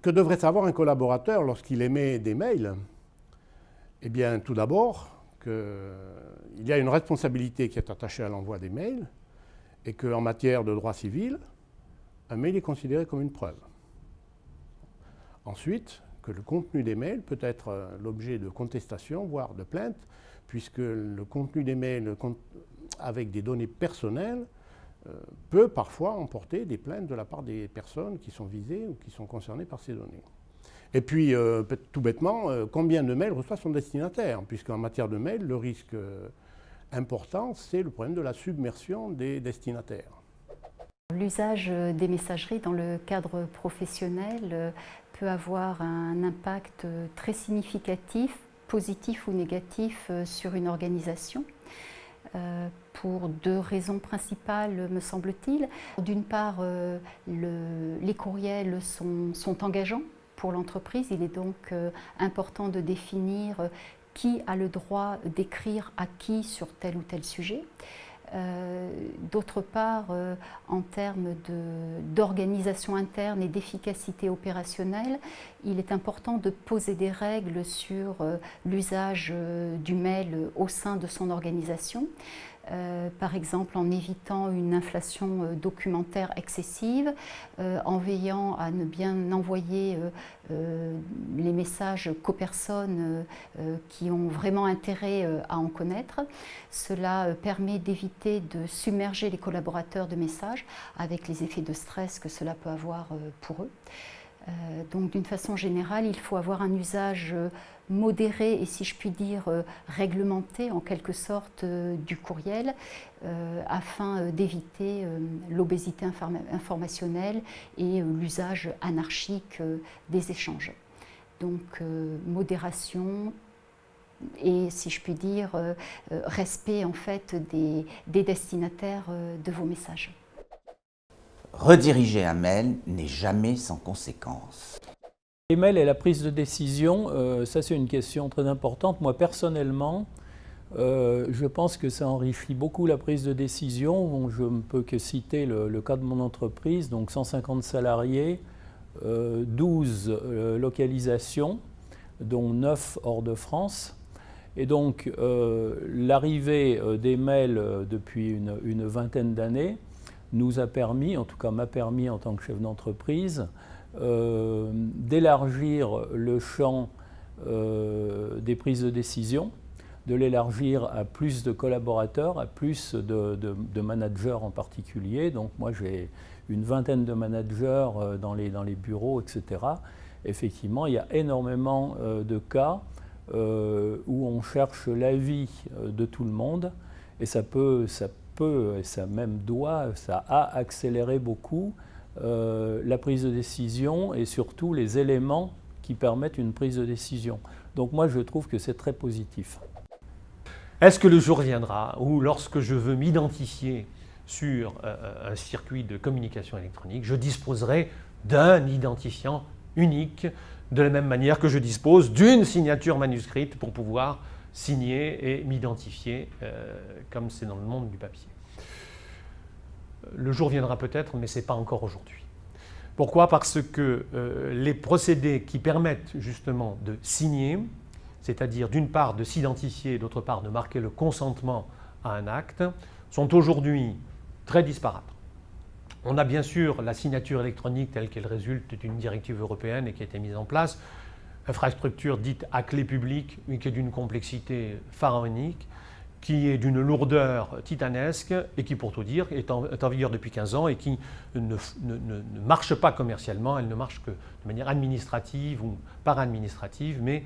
que devrait savoir un collaborateur lorsqu'il émet des mails? Eh bien, tout d'abord, qu'il y a une responsabilité qui est attachée à l'envoi des mails et qu'en matière de droit civil, un mail est considéré comme une preuve. Ensuite, que le contenu des mails peut être l'objet de contestation, voire de plainte, puisque le contenu des mails avec des données personnelles peut parfois emporter des plaintes de la part des personnes qui sont visées ou qui sont concernées par ces données. Et puis, tout bêtement, combien de mails reçoit son destinataire? Puisqu'en matière de mails, le risque important, c'est le problème de la submersion des destinataires. L'usage des messageries dans le cadre professionnel peut avoir un impact très significatif, positif ou négatif, sur une organisation. Pour deux raisons principales, me semble-t-il. D'une part, les courriels sont engageants pour l'entreprise. Il est donc important de définir qui a le droit d'écrire à qui sur tel ou tel sujet. D'autre part, en termes d'organisation interne et d'efficacité opérationnelle, il est important de poser des règles sur l'usage du mail au sein de son organisation. Par exemple en évitant une inflation documentaire excessive, en veillant à ne bien envoyer les messages qu'aux personnes qui ont vraiment intérêt à en connaître. Cela permet d'éviter de submerger les collaborateurs de messages avec les effets de stress que cela peut avoir pour eux. Donc d'une façon générale, il faut avoir un usage modéré et, si je puis dire, réglementé en quelque sorte du courriel afin d'éviter l'obésité informationnelle et l'usage anarchique des échanges. Donc modération et, si je puis dire, respect en fait des destinataires de vos messages. Rediriger un mail n'est jamais sans conséquence. Les mails et la prise de décision, ça c'est une question très importante. Moi personnellement, je pense que ça enrichit beaucoup la prise de décision. Bon, je ne peux que citer le cas de mon entreprise, donc 150 salariés, 12 localisations, dont 9 hors de France. Et donc l'arrivée des mails depuis une vingtaine d'années nous a permis, en tout cas m'a permis en tant que chef d'entreprise, d'élargir le champ des prises de décision, de l'élargir à plus de collaborateurs, à plus de managers en particulier. Donc moi j'ai une vingtaine de managers dans les bureaux, etc. Effectivement, il y a énormément de cas où on cherche l'avis de tout le monde et ça a accéléré beaucoup la prise de décision et surtout les éléments qui permettent une prise de décision. Donc moi je trouve que c'est très positif. Est-ce que le jour viendra où lorsque je veux m'identifier sur un circuit de communication électronique, je disposerai d'un identifiant unique de la même manière que je dispose d'une signature manuscrite pour pouvoir signer et m'identifier comme c'est dans le monde du papier? Le jour viendra peut-être, mais ce n'est pas encore aujourd'hui. Pourquoi? Parce que les procédés qui permettent justement de signer, c'est-à-dire d'une part de s'identifier et d'autre part de marquer le consentement à un acte, sont aujourd'hui très disparates. On a bien sûr la signature électronique telle qu'elle résulte d'une directive européenne et qui a été mise en place, infrastructure dite à clé publique, mais qui est d'une complexité pharaonique, qui est d'une lourdeur titanesque et qui, pour tout dire, est en vigueur depuis 15 ans et qui ne marche pas commercialement, elle ne marche que de manière administrative ou para-administrative, mais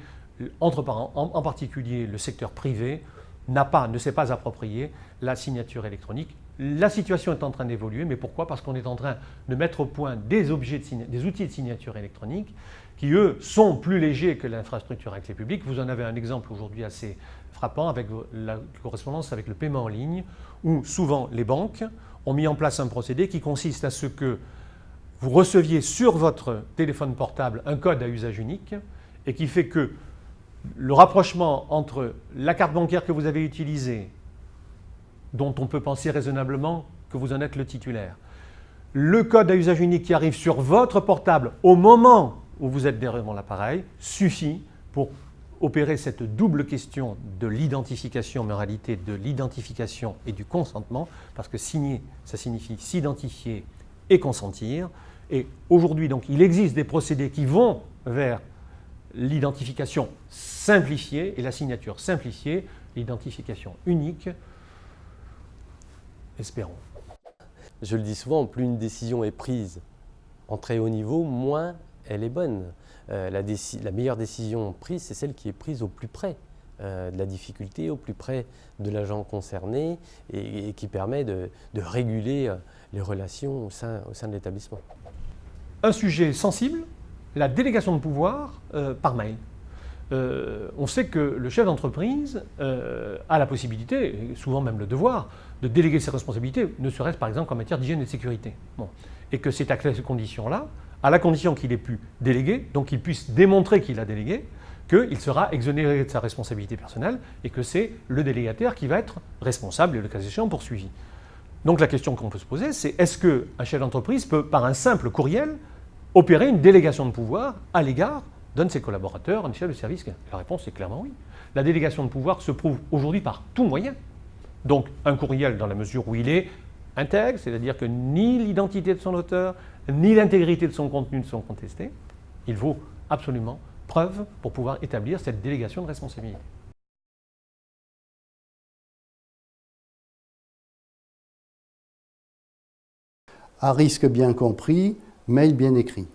en particulier le secteur privé ne s'est pas approprié la signature électronique. La situation est en train d'évoluer, mais pourquoi? Parce qu'on est en train de mettre au point des outils de signature électronique qui, eux, sont plus légers que l'infrastructure à clé publique. Vous en avez un exemple aujourd'hui assez frappant avec la correspondance avec le paiement en ligne, où souvent les banques ont mis en place un procédé qui consiste à ce que vous receviez sur votre téléphone portable un code à usage unique et qui fait que le rapprochement entre la carte bancaire que vous avez utilisée, dont on peut penser raisonnablement que vous en êtes le titulaire, le code à usage unique qui arrive sur votre portable au moment où vous êtes devant l'appareil suffit pour opérer cette double question de l'identification, mais en réalité de l'identification et du consentement, parce que signer, ça signifie s'identifier et consentir. Et aujourd'hui, donc, il existe des procédés qui vont vers l'identification simplifiée et la signature simplifiée, l'identification unique. Espérons. Je le dis souvent, plus une décision est prise en très haut niveau, moins elle est bonne. La meilleure décision prise, c'est celle qui est prise au plus près de la difficulté, au plus près de l'agent concerné et qui permet de réguler les relations au sein de l'établissement. Un sujet sensible, la délégation de pouvoir par mail. On sait que le chef d'entreprise a la possibilité, et souvent même le devoir, de déléguer ses responsabilités, ne serait-ce par exemple qu'en matière d'hygiène et de sécurité. Bon. Et que c'est à ces conditions-là, à la condition qu'il ait pu déléguer, donc qu'il puisse démontrer qu'il a délégué, qu'il sera exonéré de sa responsabilité personnelle et que c'est le délégataire qui va être responsable et le cas échéant poursuivi. Donc la question qu'on peut se poser, c'est est-ce qu'un chef d'entreprise peut, par un simple courriel, opérer une délégation de pouvoir à l'égard d'un de ses collaborateurs, un chef de service? La réponse est clairement oui. La délégation de pouvoir se prouve aujourd'hui par tout moyen. Donc un courriel dans la mesure où il est intègre, c'est-à-dire que ni l'identité de son auteur, ni l'intégrité de son contenu ne sont contestées. Il vaut absolument preuve pour pouvoir établir cette délégation de responsabilité. À risque bien compris, mail bien écrit.